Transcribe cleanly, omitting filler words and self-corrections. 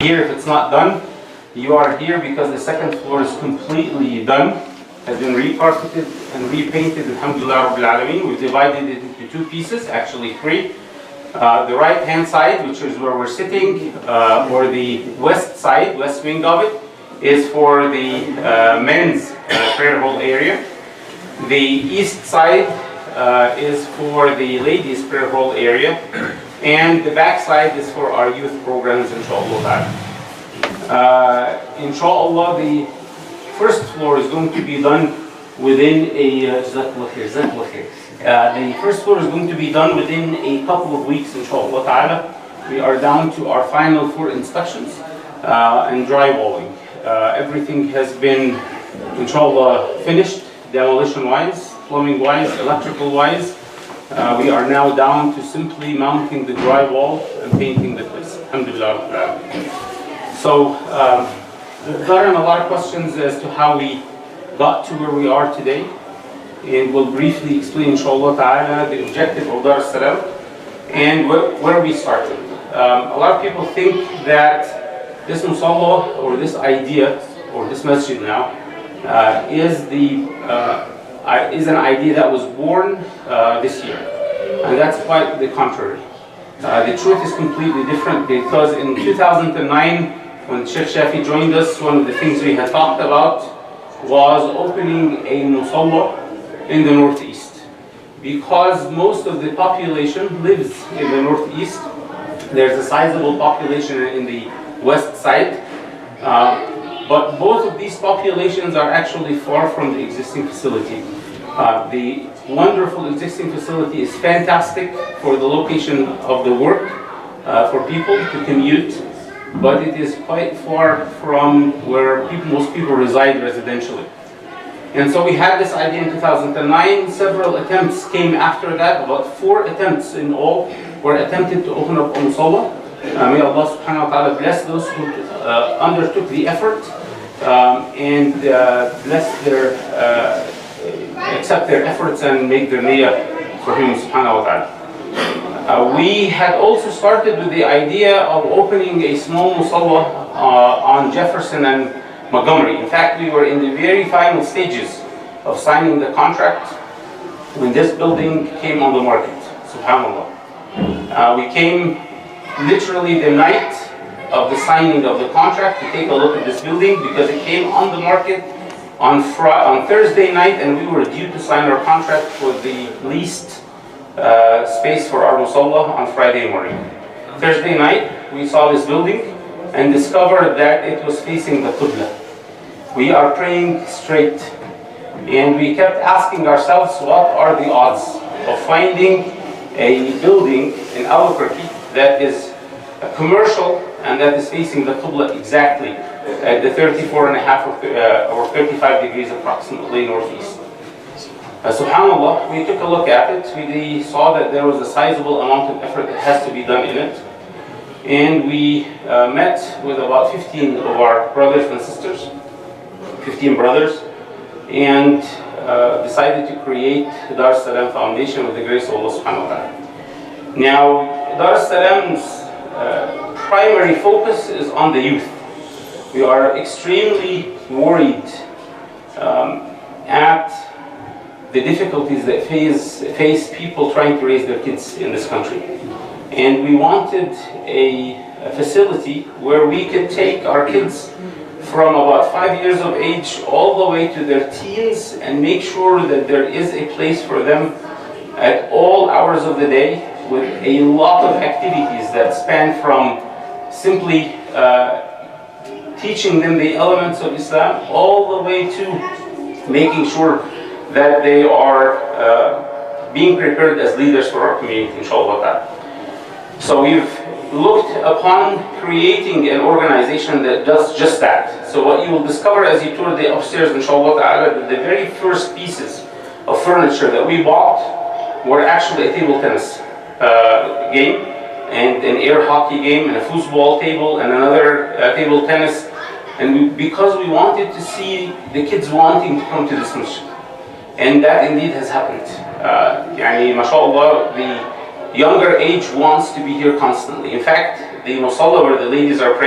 Here, if it's not done, you are here because the second floor is completely done, has been recarpeted and repainted. Alhamdulillah Rabbil Alameen. We've divided it into two pieces, actually three. The right hand side, which is where we're sitting, or the west side, west wing of it, is for the men's prayer hall area. The east side is for the ladies' prayer hall area, and the back side is for our youth programs, inshallah. Inshallah, the first floor is going to be done within a the first floor is going to be done within a couple of weeks, inshallah ta'ala. We are down to our final 4 inspections and drywalling. Everything has been, inshallah, finished, demolition-wise, plumbing-wise, electrical-wise. We are now down to simply mounting the drywall and painting the place. Alhamdulillah. So, we've gotten a lot of questions as to how we got to where we are today. And we'll briefly explain, inshallah ta'ala, the objective of Dar Al-Salam and where we started. A lot of people think that this musalla, or this idea, or this masjid now, is an idea that was born this year. And that's quite the contrary. The truth is completely different, because in 2009, when Sheikh Shafi joined us, one of the things we had talked about was opening a musalla in the northeast. Because most of the population lives in the northeast, there's a sizable population in the west side, but both of these populations are actually far from the existing facility. The wonderful existing facility is fantastic for the location of the work, for people to commute, but it is quite far from where most people reside residentially. And so we had this idea in 2009. Several attempts came after that. About 4 attempts in all were attempted to open up a musalla. May Allah subhanahu wa ta'ala bless those who undertook the effort and bless their, accept their efforts and make their niyyah for Him subhanahu wa ta'ala. We had also started with the idea of opening a small musalla on Jefferson and Montgomery. In fact, we were in the very final stages of signing the contract when this building came on the market. Subhanallah. We came literally the night of the signing of the contract to take a look at this building, because it came on the market on Thursday night, and we were due to sign our contract for the leased space for our musalla on Friday morning. Thursday night, we saw this building and discovered that it was facing the Qibla. We are praying straight, and we kept asking ourselves, what are the odds of finding a building in Albuquerque that is a commercial and that is facing the Qibla exactly at the 34.5 or 35 degrees approximately northeast. Subhanallah, we took a look at it. We saw that there was a sizable amount of effort that has to be done in it. And we met with about 15 of our brothers and sisters, 15 brothers, and decided to create the Dar Al-Salam Foundation with the grace of Allah subhanahu wa ta'ala. Now, Dar Al-Salam's primary focus is on the youth. We are extremely worried at the difficulties that face people trying to raise their kids in this country. And we wanted a facility where we could take our kids from about 5 years of age all the way to their teens, and make sure that there is a place for them at all hours of the day, with a lot of activities that span from simply teaching them the elements of Islam, all the way to making sure that they are being prepared as leaders for our community, inshallah. So we've looked upon creating an organization that does just that. So what you will discover as you tour the upstairs, inshallah ta'ala, that the very first pieces of furniture that we bought were actually a table tennis game, and an air hockey game, and a foosball table, and another table tennis. And because we wanted to see the kids wanting to come to this masjid. And that indeed has happened. Yani, mashallah, the younger age wants to be here constantly. In fact, the musalla where the ladies are praying